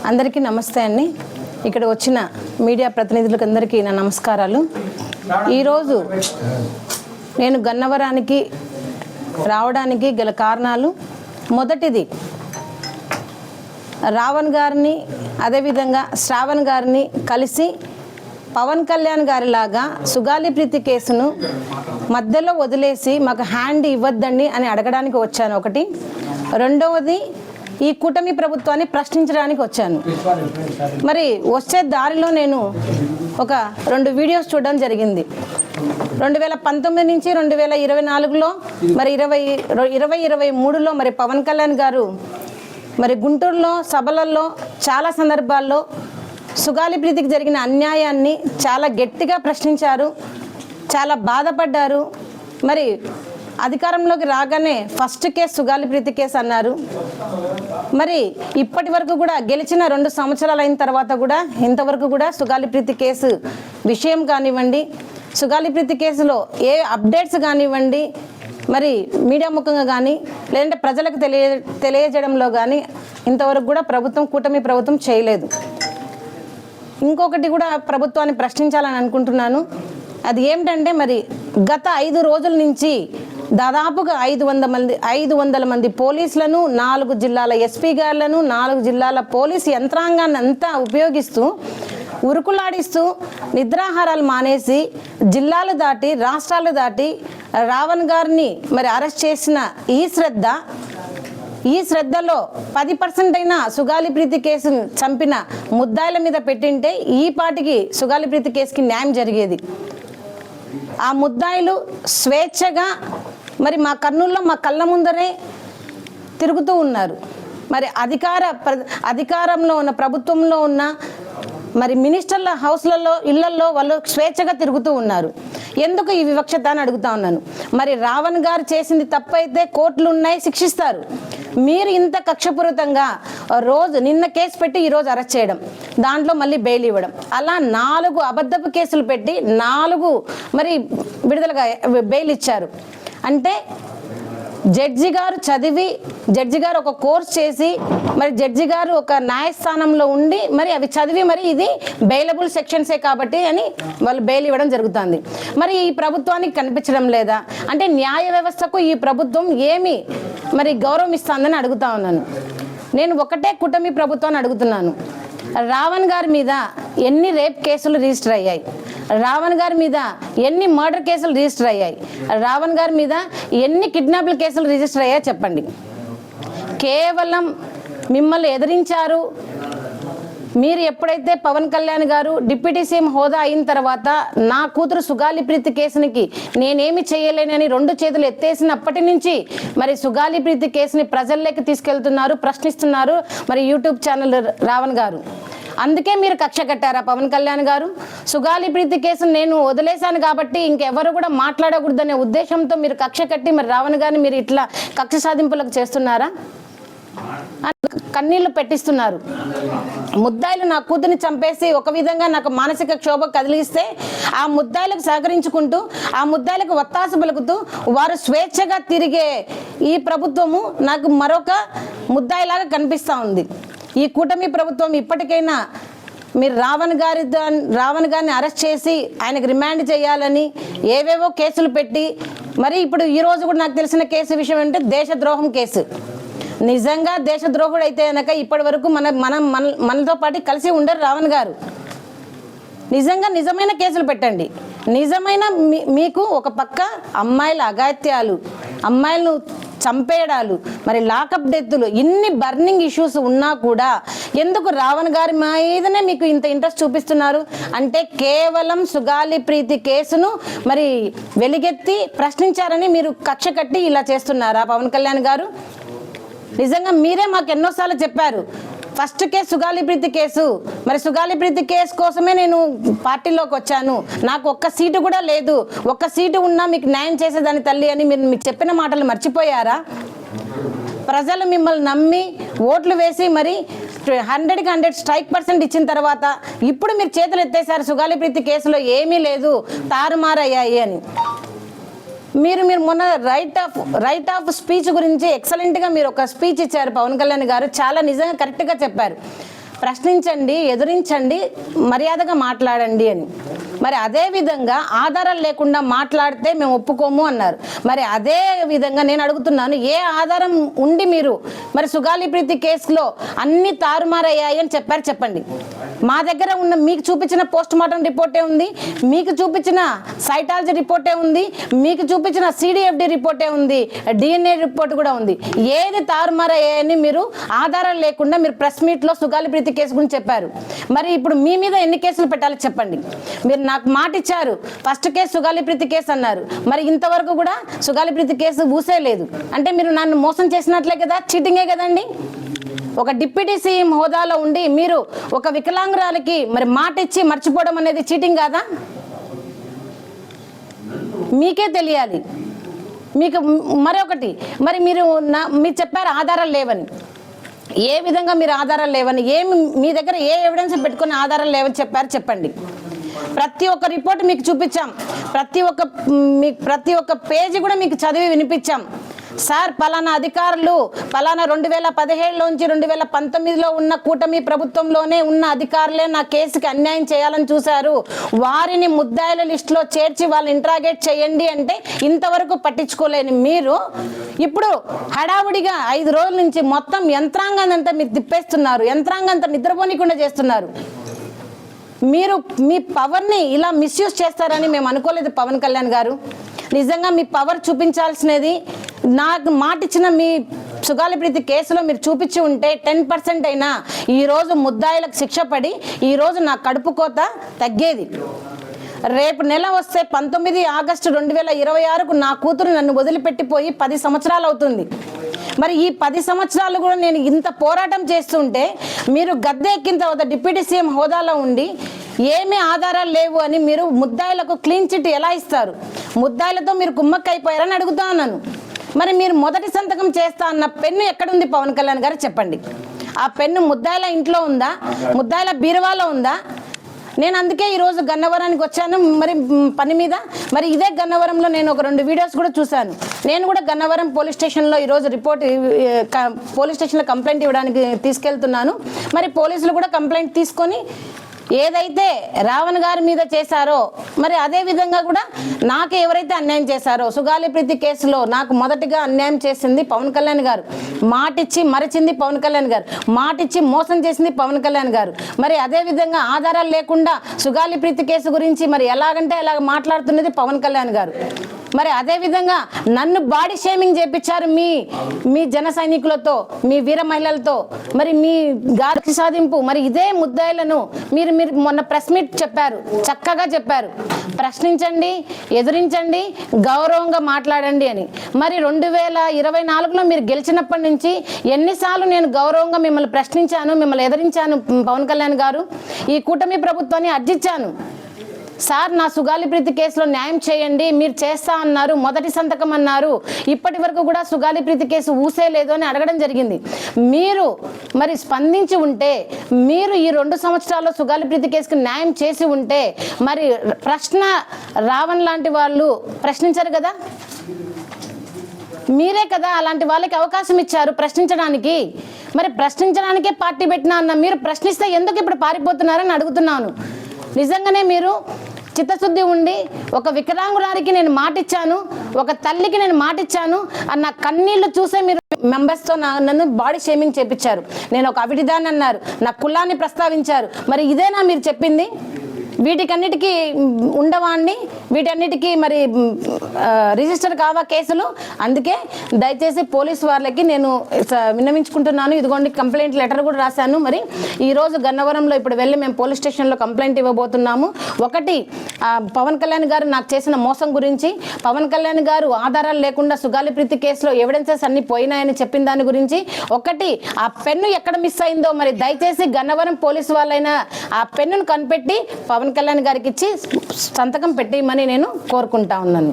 అందరికీ నమస్తే అండి. ఇక్కడ వచ్చిన మీడియా ప్రతినిధులకు అందరికీ నా నమస్కారాలు. ఈరోజు నేను గన్నవరానికి రావడానికి గల కారణాలు, మొదటిది రావణ్ గారిని అదేవిధంగా శ్రావణ్ గారిని కలిసి పవన్ కళ్యాణ్ గారిలాగా సుగాలి ప్రీతి కేసును మధ్యలో వదిలేసి మాకు హ్యాండ్ ఇవ్వద్దండి అని అడగడానికి వచ్చాను ఒకటి. రెండవది ఈ కూటమి ప్రభుత్వాన్ని ప్రశ్నించడానికి వచ్చాను. మరి వచ్చే దారిలో నేను ఒక 2 వీడియోస్ చూడడం జరిగింది. 2019 నుంచి 2024లో మరి 2023లో మరి పవన్ కళ్యాణ్ గారు మరి గుంటూరులో సభలలో చాలా సందర్భాల్లో సుగాలి ప్రీతికి జరిగిన అన్యాయాన్ని చాలా గట్టిగా ప్రశ్నించారు, చాలా బాధపడ్డారు. మరి అధికారంలోకి రాగానే ఫస్ట్ కేసు సుగాలి ప్రీతి కేసు అన్నారు. మరి ఇప్పటి వరకు కూడా గెలిచిన 2 సంవత్సరాలు అయిన తర్వాత కూడా ఇంతవరకు కూడా సుగాలి ప్రీతి కేసు విషయం కానివ్వండి, సుగాలి ప్రీతి కేసులో ఏ అప్డేట్స్ కానివ్వండి, మరి మీడియా ముఖంగా కానీ లేదంటే ప్రజలకు తెలియజేయడంలో కానీ ఇంతవరకు కూడా కూటమి ప్రభుత్వం చేయలేదు. ఇంకొకటి కూడా ప్రభుత్వాన్ని ప్రశ్నించాలని అనుకుంటున్నాను. అది ఏమిటంటే మరి గత 5 రోజుల నుంచి దాదాపుగా 500 మంది పోలీసులను, 4 జిల్లాల ఎస్పీ గారులను, 4 జిల్లాల పోలీసు యంత్రాంగాన్ని అంతా ఉపయోగిస్తూ ఉరుకులాడిస్తూ నిద్రాహారాలు మానేసి జిల్లాలు దాటి రాష్ట్రాలు దాటి రావణ్ గారిని మరి అరెస్ట్ చేసిన ఈ శ్రద్ధలో 10% అయినా సుగాలి ప్రీతి కేసును చంపిన ముద్దాయిల మీద పెట్టింటే ఈ పాటికి సుగాలి ప్రీతి కేసుకి న్యాయం జరిగేది. ఆ ముద్దాయిలు స్వేచ్ఛగా మరి మా కర్నూలులో మా కళ్ళ ముందరే తిరుగుతూ ఉన్నారు. మరి అధికారంలో ఉన్న ప్రభుత్వంలో ఉన్న మరి మినిస్టర్ల హౌస్లలో ఇళ్లలో వాళ్ళు స్వేచ్ఛగా తిరుగుతూ ఉన్నారు. ఎందుకు ఈ వివక్షత అని అడుగుతా ఉన్నాను. మరి రావణ్ గారు చేసింది తప్పైతే కోర్టులు ఉన్నాయి, శిక్షిస్తారు. మీరు ఇంత కక్షపూరితంగా నిన్న కేసు పెట్టి ఈరోజు అరెస్ట్ చేయడం, దాంట్లో మళ్ళీ బెయిల్ ఇవ్వడం, అలా 4 అబద్ధపు కేసులు పెట్టి 4 మరి విడుదలగా బెయిల్ ఇచ్చారు. అంటే జడ్జి గారు చదివి, జడ్జి గారు ఒక కోర్స్ చేసి, మరి జడ్జి గారు ఒక న్యాయస్థానంలో ఉండి మరి అవి చదివి మరి ఇది బెయిలబుల్ సెక్షన్సే కాబట్టి అని వాళ్ళు బెయిల్ ఇవ్వడం జరుగుతుంది. మరి ఈ ప్రభుత్వానికి కనిపించడం లేదా అంటే న్యాయ వ్యవస్థకు ఈ ప్రభుత్వం ఏమి మరి గౌరవం ఇస్తుందని అడుగుతా ఉన్నాను. నేను ఒకటే కూటమి ప్రభుత్వాన్ని అడుగుతున్నాను. రావణ్ గారి మీద ఎన్ని రేప్ కేసులు రిజిస్టర్ అయ్యాయి? రావణ్ గారి మీద ఎన్ని మర్డర్ కేసులు రిజిస్టర్ అయ్యాయి? రావణ్ గారి మీద ఎన్ని కిడ్నాప్ల కేసులు రిజిస్టర్ అయ్యాయో చెప్పండి. కేవలం మిమ్మల్ని ఎదిరించారు. మీరు ఎప్పుడైతే పవన్ కళ్యాణ్ గారు డిప్యూటీ సీఎం హోదా అయిన తర్వాత నా కూతురు సుగాలి ప్రీతి కేసునికి నేనేమి చేయలేనని 2 చేతులు ఎత్తేసినప్పటి నుంచి మరి సుగాలి ప్రీతి కేసుని ప్రజల్లోకి తీసుకెళ్తున్నారు, ప్రశ్నిస్తున్నారు మరి యూట్యూబ్ ఛానల్ రావణ్ గారు. అందుకే మీరు కక్ష కట్టారా పవన్ కళ్యాణ్ గారు? సుగాలి ప్రీతి కేసును నేను వదిలేశాను కాబట్టి ఇంకెవరు కూడా మాట్లాడకూడదనే ఉద్దేశంతో మీరు కక్ష కట్టి మరి రావణ్ గారిని మీరు ఇట్లా కక్ష సాధింపులకు చేస్తున్నారా? కన్నీళ్లు పెట్టిస్తున్నారు. ముద్దాయిలు నా కూతుర్ని చంపేసి ఒక విధంగా నాకు మానసిక క్షోభ కదిలిస్తే ఆ ముద్దాయిలకు సహకరించుకుంటూ, ఆ ముద్దాయిలకు వత్తాసు పలుకుతూ వారు స్వేచ్ఛగా తిరిగే ఈ ప్రభుత్వము నాకు మరొక ముద్దాయిలాగా కనిపిస్తూ ఉంది. ఈ కూటమి ప్రభుత్వం ఇప్పటికైనా మీరు రావణ్ గారిని అరెస్ట్ చేసి ఆయనకు రిమాండ్ చేయాలని ఏవేవో కేసులు పెట్టి మరి ఇప్పుడు ఈరోజు కూడా నాకు తెలిసిన కేసు విషయం అంటే దేశద్రోహం కేసు. నిజంగా దేశద్రోహుడు అయితే కనుక ఇప్పటి వరకు మనతో పాటు కలిసి ఉండరు రావణ్ గారు. నిజమైన కేసులు పెట్టండి. మీకు ఒక పక్క అమ్మాయిల అఘాయిత్యాలు, అమ్మాయిలను చంపేయడాలు, మరి లాకప్ డెత్తులు, ఇన్ని బర్నింగ్ ఇష్యూస్ ఉన్నా కూడా ఎందుకు రావణ్ గారి మీదనే మీకు ఇంత ఇంట్రెస్ట్ చూపిస్తున్నారు? అంటే కేవలం సుగాలి ప్రీతి కేసును మరి వెలిగెత్తి ప్రశ్నించారని మీరు కక్ష కట్టి ఇలా చేస్తున్నారా పవన్ కళ్యాణ్ గారు? నిజంగా మీరే మాకు ఎన్నోసార్లు చెప్పారు ఫస్ట్ కేసు సుగాలి ప్రీతి కేసు, మరి సుగాలి ప్రీతి కేసు కోసమే నేను పార్టీలోకి వచ్చాను, నాకు ఒక్క సీటు కూడా లేదు, ఒక్క సీటు ఉన్నా మీకు న్యాయం చేసేదాని తల్లి అని మీరు మీకు చెప్పిన మాటలు మర్చిపోయారా? ప్రజలు మిమ్మల్ని నమ్మి ఓట్లు వేసి మరి 100కి 100 స్ట్రైక్ పర్సెంట్ ఇచ్చిన తర్వాత ఇప్పుడు మీరు చేతులు ఎత్తేసారు సుగాలి ప్రీతి కేసులో ఏమీ లేదు, తారుమారయ్యాయి అని. మీరు మొన్న రైట్ ఆఫ్ స్పీచ్ గురించి ఎక్సలెంట్గా మీరు ఒక స్పీచ్ ఇచ్చారు పవన్ కళ్యాణ్ గారు. చాలా నిజంగా కరెక్ట్గా చెప్పారు. ప్రశ్నించండి, ఎదురించండి, మర్యాదగా మాట్లాడండి అని. మరి అదే విధంగా ఆధారాలు లేకుండా మాట్లాడితే మేము ఒప్పుకోము అన్నారు. మరి అదే విధంగా నేను అడుగుతున్నాను, ఏ ఆధారం ఉండి మీరు మరి సుగాలి ప్రీతి కేసులో అన్ని తారుమారయ్యాయి అని చెప్పారు? చెప్పండి. మా దగ్గర ఉన్న మీకు చూపించిన పోస్ట్ మార్టం రిపోర్టే ఉంది, మీకు చూపించిన సైటాలజీ రిపోర్టే ఉంది, మీకు చూపించిన సిడిఎఫ్డి రిపోర్టే ఉంది, డిఎన్ఏ రిపోర్ట్ కూడా ఉంది. ఏది తారుమారయ్యాయని మీరు ఆధారాలు లేకుండా మీరు ప్రెస్ మీట్లో సుగాలి ప్రీతి కేసు గురించి చెప్పారు. మరి ఇప్పుడు మీ మీద ఎన్ని కేసులు పెట్టాలి చెప్పండి. మీరు నాకు మాట ఇచ్చారు, ఫస్ట్ కేసు సుగాలి ప్రీతి కేసు అన్నారు. మరి ఇంతవరకు కూడా సుగాలి ప్రీతి కేసు ఊసే లేదు అంటే మీరు నన్ను మోసం చేసినట్లే కదా, చీటింగే కదండి. ఒక డిప్యూటీ సీఎం హోదాలో ఉండి మీరు ఒక వికలాంగురాలకి మరి మాట ఇచ్చి మర్చిపోవడం అనేది చీటింగ్ కాదా? మీకే తెలియాలి. మీకు మరొకటి, మరి మీరు చెప్పారు ఆధారాలు లేవని. ఏ విధంగా మీరు ఆధారాలు లేవని, ఏమి మీ దగ్గర ఏ ఎవిడెన్స్ పెట్టుకుని ఆధారాలు లేవని చెప్పారు? చెప్పండి. ప్రతి ఒక్క రిపోర్ట్ మీకు చూపించాం, ప్రతి ఒక్క పేజీ కూడా మీకు చదివి వినిపించాం. సార్ పలానా అధికారులు పలానా 2017లోంచి 2019లో ఉన్న కూటమి ప్రభుత్వంలోనే ఉన్న అధికారులే నా కేసుకి అన్యాయం చేయాలని చూశారు, వారిని ముద్దాయిల లిస్టులో చేర్చి వాళ్ళు ఇంట్రాగేట్ చేయండి అంటే ఇంతవరకు పట్టించుకోలేని మీరు ఇప్పుడు హడావుడిగా 5 రోజుల నుంచి మొత్తం యంత్రాంగాన్ని అంతా మీరు తిప్పేస్తున్నారు, యంత్రాంగంతా నిద్రపోనికుండా చేస్తున్నారు. మీరు మీ పవర్ని ఇలా మిస్యూజ్ చేస్తారని మేము అనుకోలేదు పవన్ కళ్యాణ్ గారు. నిజంగా మీ పవర్ చూపించాల్సినది నాకు మాట ఇచ్చిన మీ సుగాలి ప్రీతి కేసులో మీరు చూపించి ఉంటే 10% అయినా ఈరోజు ముద్దాయిలకు శిక్ష పడి ఈరోజు నా కడుపు కోత తగ్గేది. రేపు నెల వస్తే 19 ఆగస్టు 2026కు నా కూతురు నన్ను వదిలిపెట్టిపోయి 10 సంవత్సరాలు అవుతుంది. మరి ఈ 10 సంవత్సరాలు కూడా నేను ఇంత పోరాటం చేస్తుంటే మీరు గద్దె ఎక్కిన తర్వాత డిప్యూటీ సీఎం హోదాలో ఉండి ఏమీ ఆధారాలు లేవు అని మీరు ముద్దాయిలకు క్లీన్ చిట్ ఎలా ఇస్తారు? ముద్దాయిలతో మీరు కుమ్మక్కైపోయారని అడుగుతా ఉన్నాను. మరి మీరు మొదటి సంతకం చేస్తా అన్న పెన్ను ఎక్కడుంది పవన్ కళ్యాణ్ గారు? చెప్పండి. ఆ పెన్ను ముద్దాయిల ఇంట్లో ఉందా? ముద్దాయిల బీరువాలో ఉందా? నేను అందుకే ఈరోజు గన్నవరానికి వచ్చాను మరి పని మీద. మరి ఇదే గన్నవరంలో నేను ఒక 2 వీడియోస్ కూడా చూశాను. నేను కూడా గన్నవరం పోలీస్ స్టేషన్లో ఈరోజు పోలీస్ స్టేషన్లో కంప్లైంట్ ఇవ్వడానికి తీసుకెళ్తున్నాను. మరి పోలీసులు కూడా కంప్లైంట్ తీసుకొని ఏదైతే రావణ్ గారి మీద చేశారో మరి అదే విధంగా కూడా నాకు ఎవరైతే అన్యాయం చేశారో సుగాలి ప్రీతి కేసులో నాకు మొదటిగా అన్యాయం చేసింది పవన్ కళ్యాణ్ గారు, మాటిచ్చి మరిచింది పవన్ కళ్యాణ్ గారు, మాటిచ్చి మోసం చేసింది పవన్ కళ్యాణ్ గారు. మరి అదే విధంగా ఆధారాలు లేకుండా సుగాలి ప్రీతి కేసు గురించి మరి ఎలాగంటే అలాగ మాట్లాడుతున్నది పవన్ కళ్యాణ్ గారు. మరి అదే విధంగా నన్ను బాడీ షేమింగ్ చేపించారు మీ జన సైనికులతో, మీ వీర మహిళలతో, మరి మీ గారికి సాధింపు. మరి ఇదే ముద్దాయిలను మీరు మొన్న ప్రెస్ మీట్ చెప్పారు, చక్కగా చెప్పారు, ప్రశ్నించండి, ఎదురించండి, గౌరవంగా మాట్లాడండి అని. మరి 2024లో మీరు గెలిచినప్పటి నుంచి ఎన్నిసార్లు నేను గౌరవంగా మిమ్మల్ని ప్రశ్నించాను, మిమ్మల్ని ఎదిరించాను పవన్ కళ్యాణ్ గారు. ఈ కూటమి ప్రభుత్వాన్ని అర్జించాను, సార్ నా సుగాలి ప్రీతి కేసులో న్యాయం చేయండి, మీరు చేస్తా అన్నారు, మొదటి సంతకం అన్నారు, ఇప్పటి వరకు కూడా సుగాలి ప్రీతి కేసు ఊసే లేదు అని అడగడం జరిగింది. మీరు మరి స్పందించి ఉంటే, మీరు ఈ 2 సంవత్సరాల్లో సుగాలి ప్రీతి కేసుకి న్యాయం చేసి ఉంటే మరి ప్రశ్న రావణ్ లాంటి వాళ్ళు ప్రశ్నించారు కదా, మీరే కదా అలాంటి వాళ్ళకి అవకాశం ఇచ్చారు ప్రశ్నించడానికి. మరి ప్రశ్నించడానికే పార్టీ పెట్టినా అన్న మీరు ప్రశ్నిస్తే ఎందుకు ఇప్పుడు పారిపోతున్నారని అడుగుతున్నాను. నిజంగానే మీరు చిత్తశుద్ధి ఉండి ఒక వికలాంగురానికి నేను మాటిచ్చాను, ఒక తల్లికి నేను మాటిచ్చాను అన్న కన్నీళ్లు చూసే మీరు మెంబర్స్తో నన్ను బాడీ షేమింగ్ చేపించారు. నేను ఒక అవిటిదాన్ని అన్నారు, నా కులాన్ని ప్రస్తావించారు. మరి ఇదేనా మీరు చెప్పింది? వీటికన్నిటికీ ఉండవా అండి? వీటన్నిటికీ మరి రిజిస్టర్ కావా కేసులు? అందుకే దయచేసి పోలీసు వాళ్ళకి నేను విన్నవించుకుంటున్నాను. ఇదిగోండి కంప్లైంట్ లెటర్ కూడా రాశాను. మరి ఈరోజు గన్నవరంలో ఇప్పుడు వెళ్ళి మేము పోలీస్ స్టేషన్లో కంప్లైంట్ ఇవ్వబోతున్నాము. ఒకటి, పవన్ కళ్యాణ్ గారు నాకు చేసిన మోసం గురించి, పవన్ కళ్యాణ్ గారు ఆధారాలు లేకుండా సుగాలి ప్రీతి కేసులో ఎవిడెన్సెస్ అన్ని పోయినాయని చెప్పిన దాని గురించి. ఒకటి, ఆ పెన్ను ఎక్కడ మిస్ అయిందో మరి దయచేసి గన్నవరం పోలీసు వాళ్ళైనా ఆ పెన్నును కనిపెట్టి పవన్ కళ్యాణ్ గారికి ఇచ్చి సంతకం పెట్టేయమని నేను కోరుకుంటా ఉన్నాను.